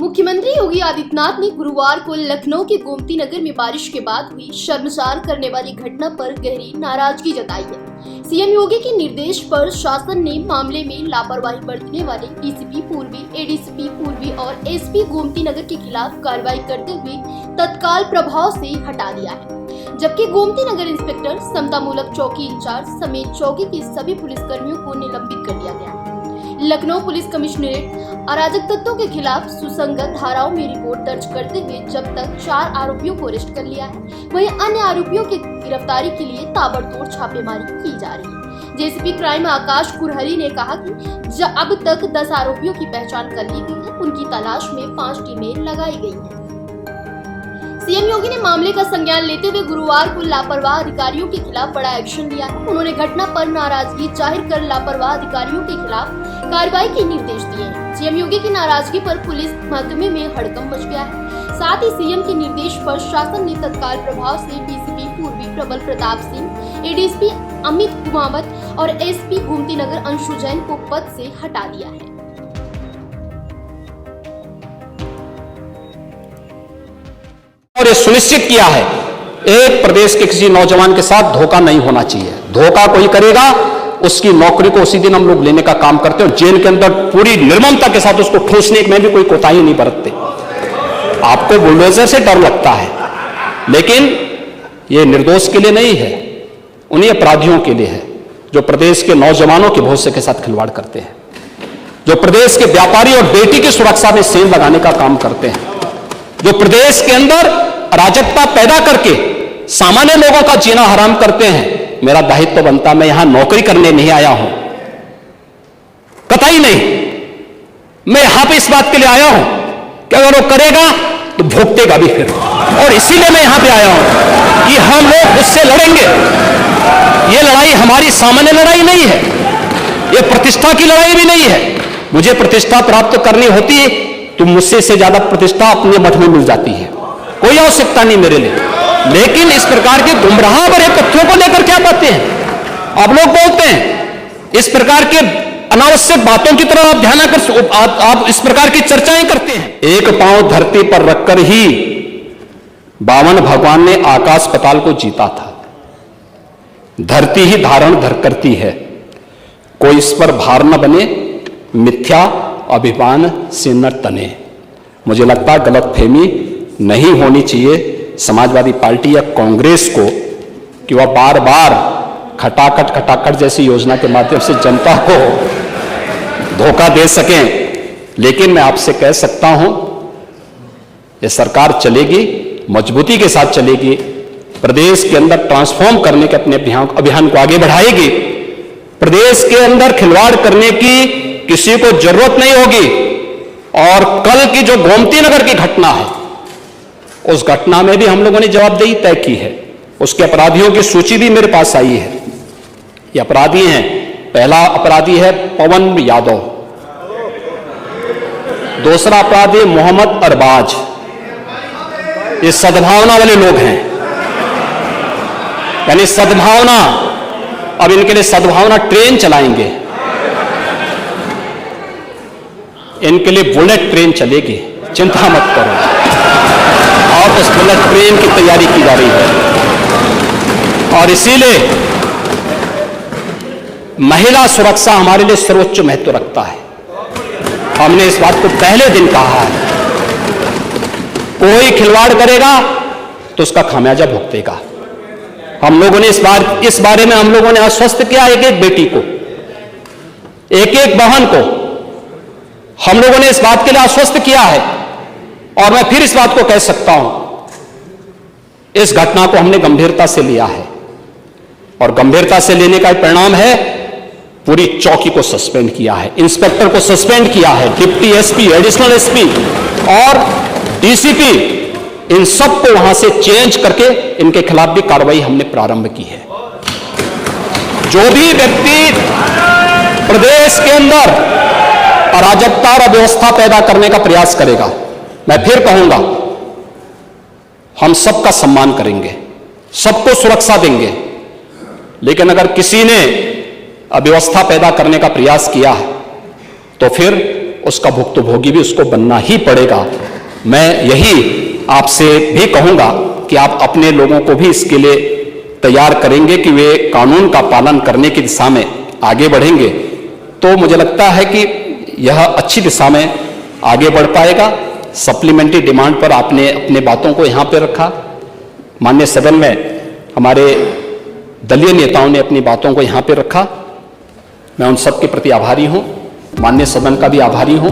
मुख्यमंत्री योगी आदित्यनाथ ने गुरुवार को लखनऊ के गोमती नगर में बारिश के बाद हुई शर्मसार करने वाली घटना पर गहरी नाराजगी जताई है। सीएम योगी के निर्देश पर शासन ने मामले में लापरवाही बरतने वाले डीसीपी पूर्वी, एडीसीपी पूर्वी और एसपी गोमती नगर के खिलाफ कार्रवाई करते हुए तत्काल प्रभाव से हटा दिया है, जबकि गोमती नगर इंस्पेक्टर, समतामूलक चौकी इंचार्ज समेत चौकी के सभी पुलिसकर्मियों को निलंबित कर दिया गया है। लखनऊ पुलिस कमिश्नरेट अराजक तत्वों के खिलाफ सुसंगत धाराओं में रिपोर्ट दर्ज करते हुए जब तक 4 आरोपियों को अरेस्ट कर लिया है, वहीं अन्य आरोपियों की गिरफ्तारी के लिए ताबड़तोड़ छापेमारी की जा रही है। जेसीपी क्राइम आकाश कुरहरी ने कहा कि अब तक 10 आरोपियों की पहचान कर ली गई है, उनकी तलाश में 5 टीमें लगाई गई हैं। सीएम योगी ने मामले का संज्ञान लेते हुए गुरुवार को लापरवाह अधिकारियों के खिलाफ बड़ा एक्शन लिया है। उन्होंने घटना पर नाराजगी जाहिर कर लापरवाह अधिकारियों के खिलाफ कार्रवाई के निर्देश दिए हैं। सीएम योगी की नाराजगी पर पुलिस महकमे में हड़कंप मच गया है। साथ ही सीएम के निर्देश पर शासन ने तत्काल प्रभाव से डीसीपी पूर्वी प्रबल प्रताप सिंह, एडीएसपी अमित कुमावत और एसपी गोमती नगर अंशु जैन को पद से हटा दिया है। और ये सुनिश्चित किया है, एक प्रदेश के किसी नौजवान के साथ धोखा नहीं होना चाहिए। धोखा कोई करेगा उसकी नौकरी को उसी दिन हम लोग लेने का काम करते हैं और जेल के अंदर पूरी निर्ममता के साथ उसको ठूसने में भी कोई कोताही नहीं बरतते। आपको बुलडोजर से डर लगता है, लेकिन ये निर्दोष के लिए नहीं है, उन्हीं अपराधियों के लिए है जो प्रदेश के नौजवानों के भविष्य के साथ खिलवाड़ करते हैं, जो प्रदेश के व्यापारी और बेटी की सुरक्षा में सेंध लगाने का काम करते हैं, जो प्रदेश के अंदर अराजकता पैदा करके सामान्य लोगों का जीना हराम करते हैं। मेरा दायित्व तो बनता, मैं यहां नौकरी करने नहीं आया हूं, कतई नहीं। मैं यहां पे इस बात के लिए आया हूं कि अगर वो करेगा तो भुगतेगा भी फिर, और इसीलिए मैं यहां पे आया हूं कि हम लोग उससे लड़ेंगे। ये लड़ाई हमारी सामान्य लड़ाई नहीं है, ये प्रतिष्ठा की लड़ाई भी नहीं है। मुझे प्रतिष्ठा प्राप्त करनी होती है तो मुझसे से ज्यादा प्रतिष्ठा अपने मठ में मिल जाती है, कोई आवश्यकता नहीं मेरे लिए। लेकिन इस प्रकार के गुमराह भरे तथ्यों को लेकर क्या बातें हैं आप लोग बोलते हैं, इस प्रकार के अनावश्यक बातों की तरफ आप ध्यान कर, आप इस प्रकार की चर्चाएं करते हैं। एक पांव धरती पर रखकर ही बावन भगवान ने आकाश पाताल को जीता था। धरती ही धारण धर करती है, कोई इस पर भार न बने, मिथ्या अभिमान से न तने। मुझे लगता है गलतफहमी नहीं होनी चाहिए समाजवादी पार्टी या कांग्रेस को कि वह बार बार खटाखट जैसी योजना के माध्यम से जनता को धोखा दे सकें। लेकिन मैं आपसे कह सकता हूं, ये सरकार चलेगी, मजबूती के साथ चलेगी, प्रदेश के अंदर ट्रांसफॉर्म करने के अपने अभियान को आगे बढ़ाएगी। प्रदेश के अंदर खिलवाड़ करने की किसी को जरूरत नहीं होगी। और कल की जो गोमती नगर की घटना है, उस घटना में भी हम लोगों ने जवाबदेही तय की है। उसके अपराधियों की सूची भी मेरे पास आई है। ये अपराधी हैं, पहला अपराधी है पवन यादव, दूसरा अपराधी मोहम्मद अरबाज। ये सद्भावना वाले लोग हैं, यानी सद्भावना, अब इनके लिए सद्भावना ट्रेन चलाएंगे, इनके लिए बुलेट ट्रेन चलेगी, चिंता मत करो। और उस बुलेट ट्रेन की तैयारी की जा रही है। और इसीलिए महिला सुरक्षा हमारे लिए सर्वोच्च महत्व रखता है। हमने इस बात को पहले दिन कहा है, कोई खिलवाड़ करेगा तो उसका खामियाजा भुगतेगा। हम लोगों ने इस बारे में हम लोगों ने आश्वस्त किया, एक एक बेटी को, एक एक बहन को हम लोगों ने इस बात के लिए आश्वस्त किया है। और मैं फिर इस बात को कह सकता हूं, इस घटना को हमने गंभीरता से लिया है, और गंभीरता से लेने का परिणाम है पूरी चौकी को सस्पेंड किया है, इंस्पेक्टर को सस्पेंड किया है, डिप्टी एसपी, एडिशनल एसपी और डीसीपी, इन सबको वहां से चेंज करके इनके खिलाफ भी कार्रवाई हमने प्रारंभ की है। जो भी व्यक्ति प्रदेश के अंदर अराजकता और अव्यवस्था पैदा करने का प्रयास करेगा, मैं फिर कहूंगा, हम सबका सम्मान करेंगे, सबको सुरक्षा देंगे। लेकिन अगर किसी ने अव्यवस्था पैदा करने का प्रयास किया है तो फिर उसका भुक्तभोगी भी उसको बनना ही पड़ेगा। मैं यही आपसे भी कहूंगा कि आप अपने लोगों को भी इसके लिए तैयार करेंगे कि वे कानून का पालन करने की दिशा में आगे बढ़ेंगे, तो मुझे लगता है कि यह अच्छी दिशा में आगे बढ़ पाएगा। सप्लीमेंट्री डिमांड पर आपने अपने बातों को यहां पर रखा, माननीय सदन में हमारे दलीय नेताओं ने अपनी बातों को यहां पर रखा। मैं उन सब के प्रति आभारी हूं, माननीय सदन का भी आभारी हूं।